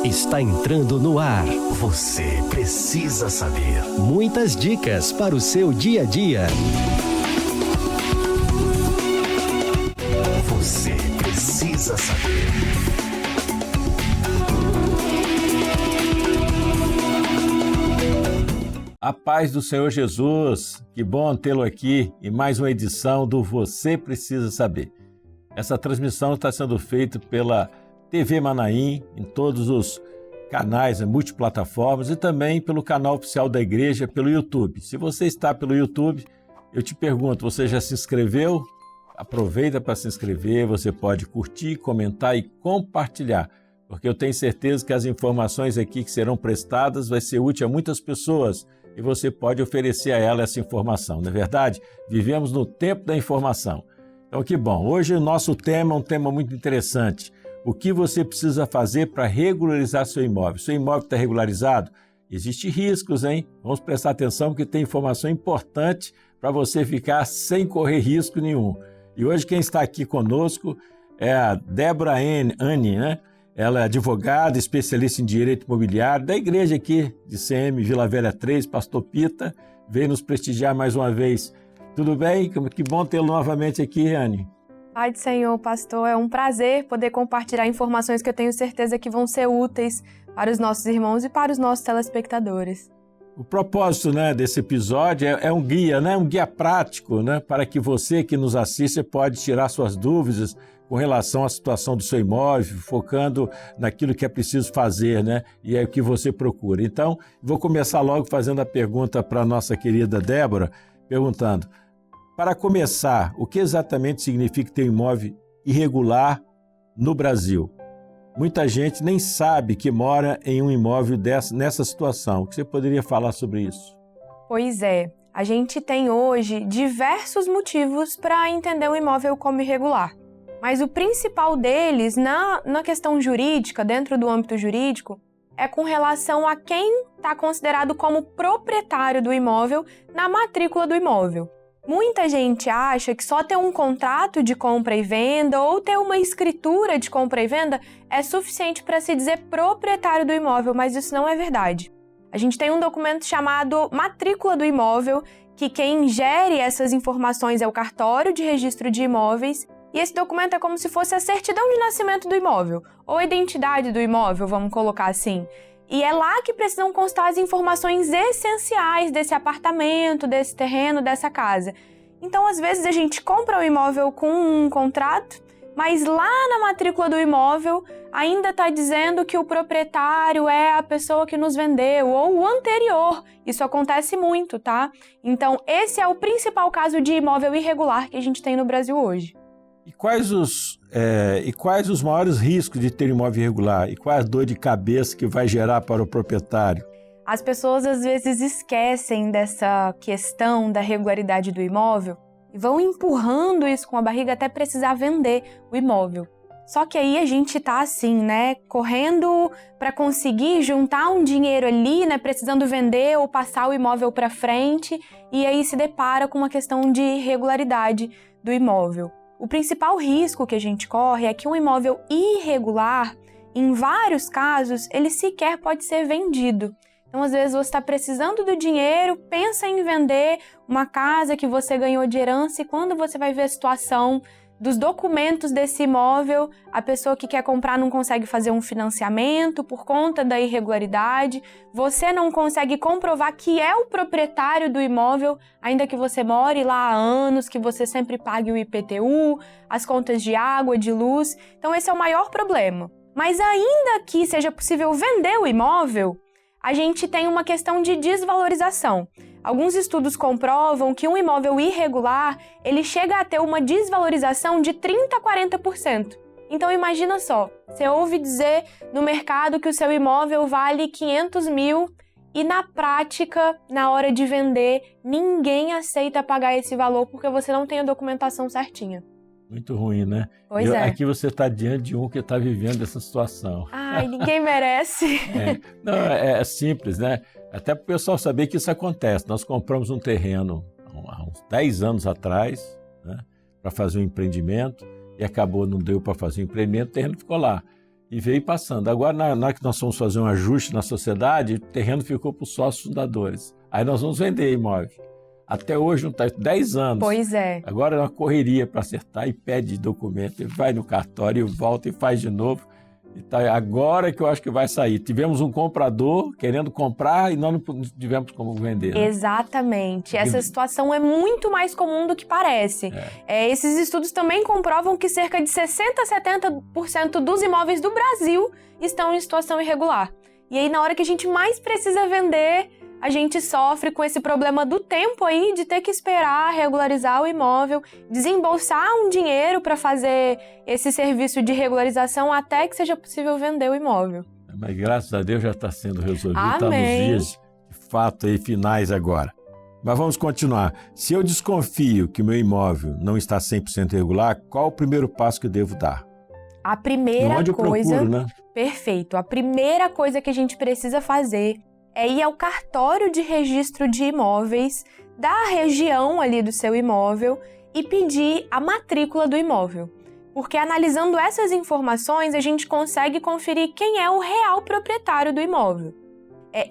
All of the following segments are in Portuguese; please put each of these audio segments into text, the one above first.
Está entrando no ar. Você precisa saber. Muitas dicas para o seu dia a dia. Você precisa saber. A paz do Senhor Jesus, que bom tê-lo aqui em mais uma edição do Você Precisa Saber. Essa transmissão está sendo feita pela TV Manaim, em todos os canais, multiplataformas e também pelo canal oficial da igreja, pelo YouTube. Se você está pelo YouTube, eu te pergunto, você já se inscreveu? Aproveita para se inscrever, você pode curtir, comentar e compartilhar, porque eu tenho certeza que as informações aqui que serão prestadas vai ser útil a muitas pessoas e você pode oferecer a ela essa informação, não é verdade? Vivemos no tempo da informação. Então, que bom. Hoje o nosso tema é um tema muito interessante. O que você precisa fazer para regularizar seu imóvel? Seu imóvel está regularizado? Existem riscos, hein? Vamos prestar atenção porque tem informação importante para você ficar sem correr risco nenhum. E hoje quem está aqui conosco é a Débora Anne, né? Ela é advogada, especialista em direito imobiliário da igreja aqui de CM Vila Velha 3, Pastor Pita, veio nos prestigiar mais uma vez. Tudo bem? Que bom tê-lo novamente aqui, Anne. Pai do Senhor, pastor, é um prazer poder compartilhar informações que eu tenho certeza que vão ser úteis para os nossos irmãos e para os nossos telespectadores. O propósito, desse episódio é um guia, um guia prático, para que você que nos assiste pode tirar suas dúvidas com relação à situação do seu imóvel, focando naquilo que é preciso fazer, e é o que você procura. Então, vou começar logo fazendo a pergunta para a nossa querida Débora, perguntando, para começar, o que exatamente significa ter um imóvel irregular no Brasil? Muita gente nem sabe que mora em um imóvel nessa situação. O que você poderia falar sobre isso? Pois é, a gente tem hoje diversos motivos para entender um imóvel como irregular. Mas o principal deles, na questão jurídica, dentro do âmbito jurídico, é com relação a quem está considerado como proprietário do imóvel na matrícula do imóvel. Muita gente acha que só ter um contrato de compra e venda ou ter uma escritura de compra e venda é suficiente para se dizer proprietário do imóvel, mas isso não é verdade. A gente tem um documento chamado Matrícula do Imóvel, que quem gere essas informações é o Cartório de Registro de Imóveis, e esse documento é como se fosse a certidão de nascimento do imóvel, ou a identidade do imóvel, vamos colocar assim. E é lá que precisam constar as informações essenciais desse apartamento, desse terreno, dessa casa. Então, às vezes, a gente compra o imóvel com um contrato, mas lá na matrícula do imóvel ainda está dizendo que o proprietário é a pessoa que nos vendeu ou o anterior. Isso acontece muito, tá? Então, esse é o principal caso de imóvel irregular que a gente tem no Brasil hoje. E quais os maiores riscos de ter imóvel irregular? E qual a dor de cabeça que vai gerar para o proprietário? As pessoas às vezes esquecem dessa questão da regularidade do imóvel e vão empurrando isso com a barriga até precisar vender o imóvel. Só que aí a gente tá assim, correndo para conseguir juntar um dinheiro ali, precisando vender ou passar o imóvel para frente e aí se depara com uma questão de irregularidade do imóvel. O principal risco que a gente corre é que um imóvel irregular, em vários casos, ele sequer pode ser vendido. Então, às vezes, você está precisando do dinheiro, pensa em vender uma casa que você ganhou de herança e quando você vai ver a situação dos documentos desse imóvel, a pessoa que quer comprar não consegue fazer um financiamento por conta da irregularidade, você não consegue comprovar que é o proprietário do imóvel, ainda que você more lá há anos, que você sempre pague o IPTU, as contas de água, de luz. Então esse é o maior problema. Mas ainda que seja possível vender o imóvel, a gente tem uma questão de desvalorização. Alguns estudos comprovam que um imóvel irregular, ele chega a ter uma desvalorização de 30% a 40%. Então imagina só, você ouve dizer no mercado que o seu imóvel vale 500 mil e na prática, na hora de vender, ninguém aceita pagar esse valor porque você não tem a documentação certinha. Muito ruim, né? Pois é. Aqui você está diante de um que está vivendo essa situação. Ai, ninguém merece. Não, é simples, Até para o pessoal saber que isso acontece. Nós compramos um terreno há uns 10 anos atrás, para fazer um empreendimento, e acabou, não deu para fazer o empreendimento, o terreno ficou lá. e veio passando. Agora, na hora que nós fomos fazer um ajuste na sociedade, o terreno ficou para os sócios fundadores. Aí nós vamos vender imóvel. Até hoje não está 10 anos. Pois é. Agora é uma correria para acertar e pede documento, e vai no cartório, e volta e faz de novo. E tá, agora que eu acho que vai sair. Tivemos um comprador querendo comprar e nós não tivemos como vender. Né? Exatamente. Essa situação é muito mais comum do que parece. Esses estudos também comprovam que cerca de 60% a 70% dos imóveis do Brasil estão em situação irregular. E aí, na hora que a gente mais precisa vender, a gente sofre com esse problema do tempo aí de ter que esperar regularizar o imóvel, desembolsar um dinheiro para fazer esse serviço de regularização até que seja possível vender o imóvel. Mas graças a Deus já está sendo resolvido, está nos Amém. dias de fato aí finais agora. Mas vamos continuar. Se eu desconfio que meu imóvel não está 100% regular, qual o primeiro passo que eu devo dar? A primeira Onde eu coisa... procuro, né? Perfeito. A primeira coisa que a gente precisa fazer é ir ao cartório de registro de imóveis da região ali do seu imóvel e pedir a matrícula do imóvel. Porque analisando essas informações, a gente consegue conferir quem é o real proprietário do imóvel.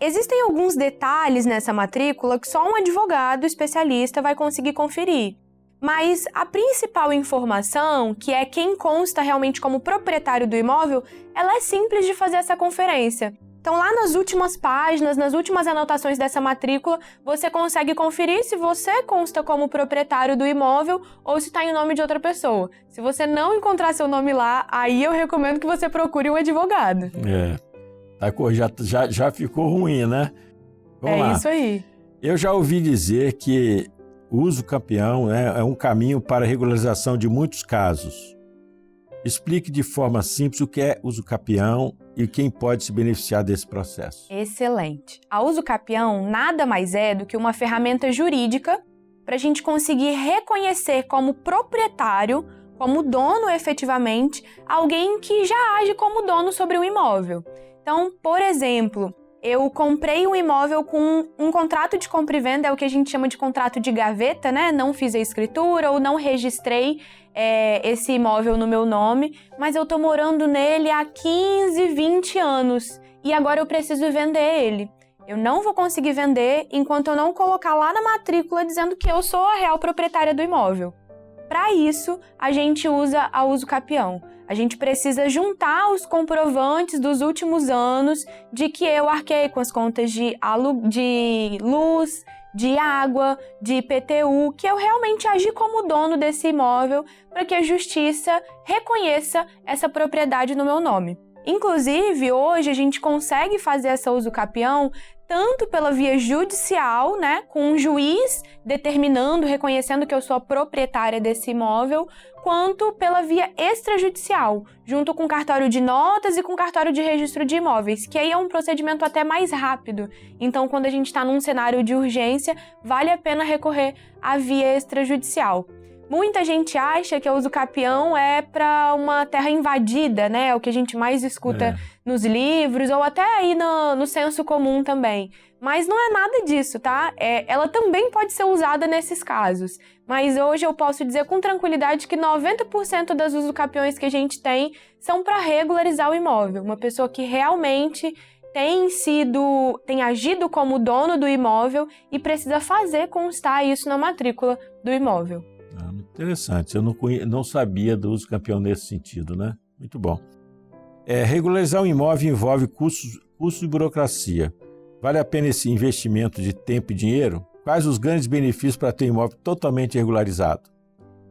Existem alguns detalhes nessa matrícula que só um advogado especialista vai conseguir conferir. Mas a principal informação, que é quem consta realmente como proprietário do imóvel, ela é simples de fazer essa conferência. Então, lá nas últimas páginas, nas últimas anotações dessa matrícula, você consegue conferir se você consta como proprietário do imóvel ou se está em nome de outra pessoa. Se você não encontrar seu nome lá, aí eu recomendo que você procure um advogado. Já ficou ruim, né? Vamos lá. Isso aí. Eu já ouvi dizer que o uso campeão é um caminho para a regularização de muitos casos. Explique de forma simples o que é uso capião e quem pode se beneficiar desse processo. Excelente. A uso capião nada mais é do que uma ferramenta jurídica para a gente conseguir reconhecer como proprietário, como dono efetivamente, alguém que já age como dono sobre o imóvel. Então, por exemplo, eu comprei um imóvel com um contrato de compra e venda, é o que a gente chama de contrato de gaveta, né? Não fiz a escritura ou não registrei esse imóvel no meu nome, mas eu tô morando nele há 15, 20 anos e agora eu preciso vender ele. Eu não vou conseguir vender enquanto eu não colocar lá na matrícula dizendo que eu sou a real proprietária do imóvel. Para isso, a gente usa a uso capião. A gente precisa juntar os comprovantes dos últimos anos de que eu arquei com as contas de luz, de água, de IPTU, que eu realmente agi como dono desse imóvel para que a justiça reconheça essa propriedade no meu nome. Inclusive, hoje a gente consegue fazer essa uso capião tanto pela via judicial, né, com um juiz determinando, reconhecendo que eu sou a proprietária desse imóvel, quanto pela via extrajudicial, junto com o cartório de notas e com o cartório de registro de imóveis, que aí é um procedimento até mais rápido. Então, quando a gente está num cenário de urgência, vale a pena recorrer à via extrajudicial. Muita gente acha que o uso capião é para uma terra invadida, né? É o que a gente mais escuta nos livros ou até aí no senso comum também. Mas não é nada disso, tá? Ela também pode ser usada nesses casos. Mas hoje eu posso dizer com tranquilidade que 90% das usucapiões que a gente tem são para regularizar o imóvel. Uma pessoa que realmente tem agido como dono do imóvel e precisa fazer constar isso na matrícula do imóvel. Interessante, eu não sabia do uso campeão nesse sentido, né? Muito bom. Regularizar um imóvel envolve custos e burocracia. Vale a pena esse investimento de tempo e dinheiro? Quais os grandes benefícios para ter um imóvel totalmente regularizado?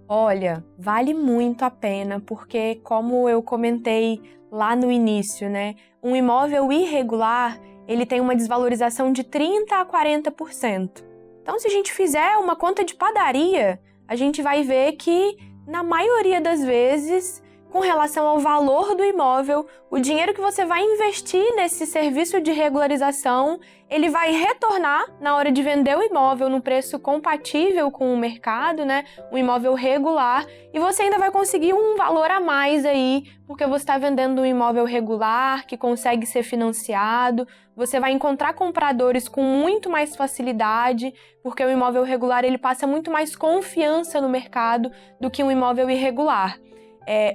Olha, vale muito a pena, porque como eu comentei lá no início, né? Um imóvel irregular, ele tem uma desvalorização de 30% a 40%. Então, se a gente fizer uma conta de padaria, a gente vai ver que, na maioria das vezes, com relação ao valor do imóvel, o dinheiro que você vai investir nesse serviço de regularização, ele vai retornar na hora de vender o imóvel no preço compatível com o mercado, né? Um imóvel regular, e você ainda vai conseguir um valor a mais aí, porque você está vendendo um imóvel regular, que consegue ser financiado, você vai encontrar compradores com muito mais facilidade, porque o imóvel regular ele passa muito mais confiança no mercado do que um imóvel irregular.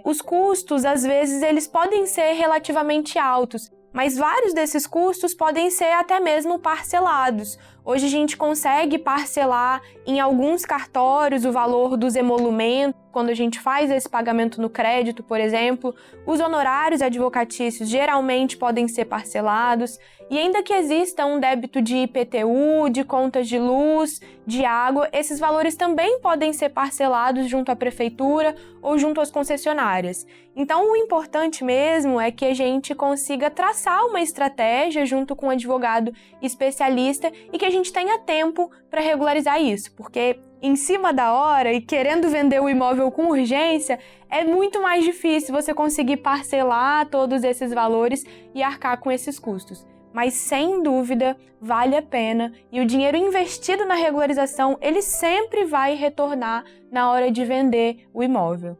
Os custos, às vezes, eles podem ser relativamente altos, mas vários desses custos podem ser até mesmo parcelados. Hoje a gente consegue parcelar em alguns cartórios o valor dos emolumentos, quando a gente faz esse pagamento no crédito, por exemplo. Os honorários advocatícios geralmente podem ser parcelados, e ainda que exista um débito de IPTU, de contas de luz, de água, esses valores também podem ser parcelados junto à prefeitura ou junto às concessionárias. Então, o importante mesmo é que a gente consiga traçar uma estratégia junto com um advogado especialista e que a gente tenha tempo para regularizar isso, porque em cima da hora e querendo vender o imóvel com urgência, é muito mais difícil você conseguir parcelar todos esses valores e arcar com esses custos. Mas, sem dúvida, vale a pena, e o dinheiro investido na regularização, ele sempre vai retornar na hora de vender o imóvel.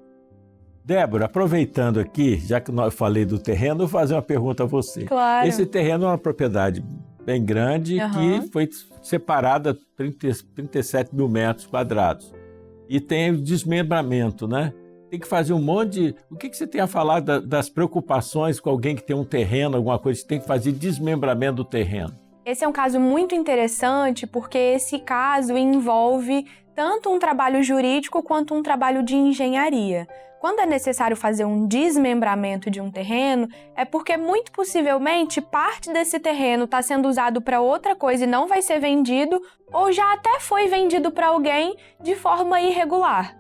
Débora, aproveitando aqui, já que eu falei do terreno, eu vou fazer uma pergunta a você. Claro. Esse terreno é uma propriedade bem grande que foi separada 37 mil metros quadrados. E tem desmembramento, né? Tem que fazer um monte de... O que você tem a falar das preocupações com alguém que tem um terreno, alguma coisa, que tem que fazer desmembramento do terreno? Esse é um caso muito interessante porque esse caso envolve tanto um trabalho jurídico quanto um trabalho de engenharia. Quando é necessário fazer um desmembramento de um terreno, é porque muito possivelmente parte desse terreno está sendo usado para outra coisa e não vai ser vendido, ou já até foi vendido para alguém de forma irregular.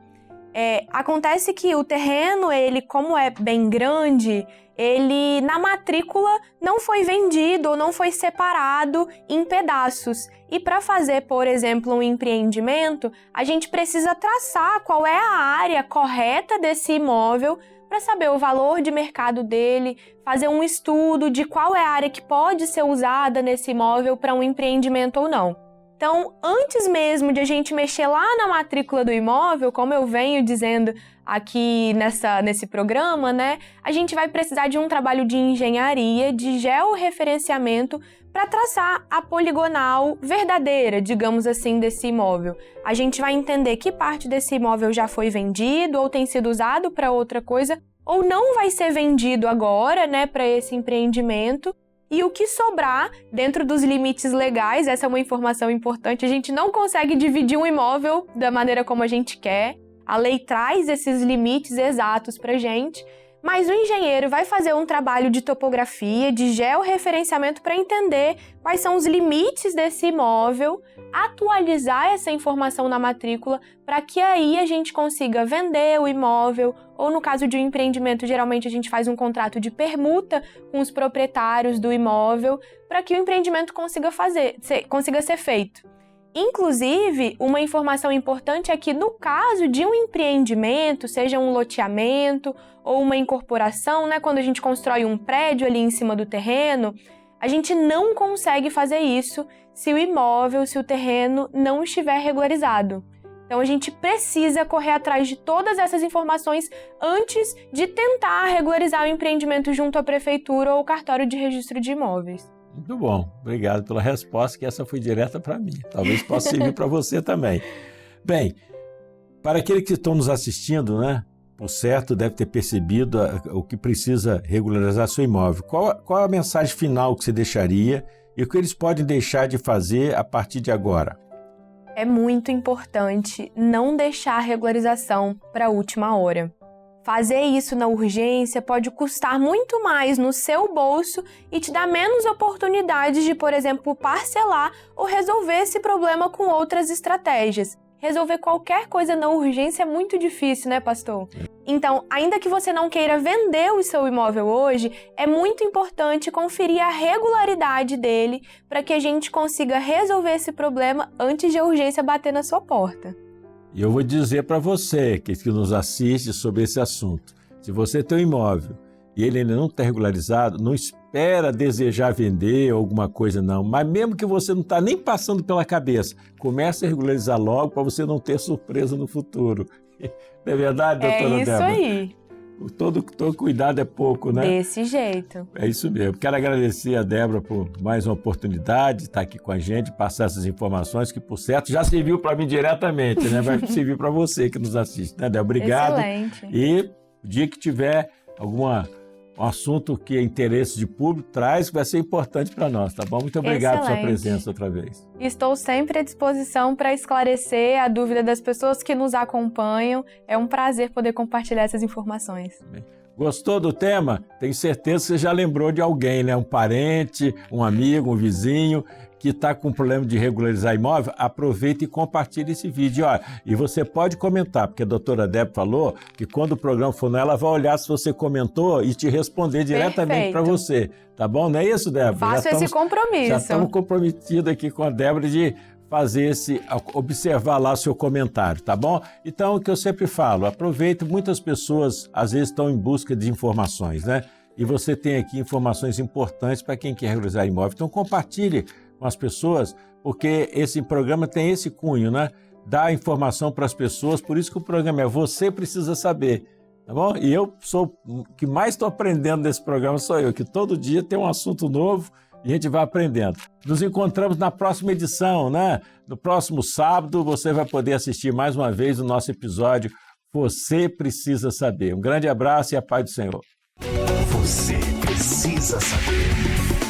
Acontece que o terreno, ele, como é bem grande, ele na matrícula não foi vendido ou não foi separado em pedaços. E para fazer, por exemplo, um empreendimento, a gente precisa traçar qual é a área correta desse imóvel para saber o valor de mercado dele, fazer um estudo de qual é a área que pode ser usada nesse imóvel para um empreendimento ou não. Então, antes mesmo de a gente mexer lá na matrícula do imóvel, como eu venho dizendo aqui nesse programa, né, a gente vai precisar de um trabalho de engenharia, de georreferenciamento, para traçar a poligonal verdadeira, digamos assim, desse imóvel. A gente vai entender que parte desse imóvel já foi vendido ou tem sido usado para outra coisa, ou não vai ser vendido agora, né, para esse empreendimento. E o que sobrar dentro dos limites legais, essa é uma informação importante, a gente não consegue dividir um imóvel da maneira como a gente quer. A lei traz esses limites exatos para a gente, mas o engenheiro vai fazer um trabalho de topografia, de georreferenciamento para entender quais são os limites desse imóvel, atualizar essa informação na matrícula para que aí a gente consiga vender o imóvel, ou no caso de um empreendimento, geralmente a gente faz um contrato de permuta com os proprietários do imóvel para que o empreendimento consiga ser feito. Inclusive, uma informação importante é que no caso de um empreendimento, seja um loteamento ou uma incorporação, né, quando a gente constrói um prédio ali em cima do terreno, a gente não consegue fazer isso se o imóvel, se o terreno não estiver regularizado. Então a gente precisa correr atrás de todas essas informações antes de tentar regularizar o empreendimento junto à prefeitura ou cartório de registro de imóveis. Muito bom, obrigado pela resposta, que essa foi direta para mim. Talvez possa servir para você também. Bem, para aqueles que estão nos assistindo, né, por certo, deve ter percebido o que precisa regularizar seu imóvel. Qual a mensagem final que você deixaria e o que eles podem deixar de fazer a partir de agora? É muito importante não deixar a regularização para a última hora. Fazer isso na urgência pode custar muito mais no seu bolso e te dar menos oportunidades de, por exemplo, parcelar ou resolver esse problema com outras estratégias. Resolver qualquer coisa na urgência é muito difícil, né, pastor? Então, ainda que você não queira vender o seu imóvel hoje, é muito importante conferir a regularidade dele para que a gente consiga resolver esse problema antes de a urgência bater na sua porta. E eu vou dizer para você que nos assiste sobre esse assunto. Se você tem um imóvel e ele ainda não está regularizado, não espera desejar vender alguma coisa não. Mas mesmo que você não está nem passando pela cabeça, comece a regularizar logo para você não ter surpresa no futuro. Não é verdade, doutora Débora? É isso aí. Todo cuidado é pouco, né? Desse jeito. É isso mesmo. Quero agradecer a Débora por mais uma oportunidade de estar aqui com a gente, passar essas informações que, por certo, já serviu para mim diretamente, né? Vai servir para você que nos assiste, né, Débora? Obrigado. Excelente. E O dia que tiver um assunto que é interesse de público, traz, que vai ser importante para nós, tá bom? Muito obrigado pela sua presença outra vez. Estou sempre à disposição para esclarecer a dúvida das pessoas que nos acompanham. É um prazer poder compartilhar essas informações. Gostou do tema? Tenho certeza que você já lembrou de alguém, né? Um parente, um amigo, um vizinho que está com problema de regularizar imóvel. Aproveita e compartilhe esse vídeo. Olha, e você pode comentar, porque a doutora Débora falou que quando o programa for ela vai olhar se você comentou e te responder diretamente para você. Tá bom? Não é isso, Débora? Faço esse compromisso. Já estamos comprometidos aqui com a Débora de fazer observar lá o seu comentário, tá bom? Então, o que eu sempre falo, aproveite, muitas pessoas às vezes estão em busca de informações, né? E você tem aqui informações importantes para quem quer regularizar imóvel. Então, compartilhe com as pessoas, porque esse programa tem esse cunho, né? Dá informação para as pessoas, por isso que o programa é Você Precisa Saber, tá bom? E eu sou o que mais estou aprendendo nesse programa, sou eu, que todo dia tem um assunto novo e a gente vai aprendendo. Nos encontramos na próxima edição, né? No próximo sábado você vai poder assistir mais uma vez o nosso episódio Você Precisa Saber. Um grande abraço e a paz do Senhor. Você precisa saber.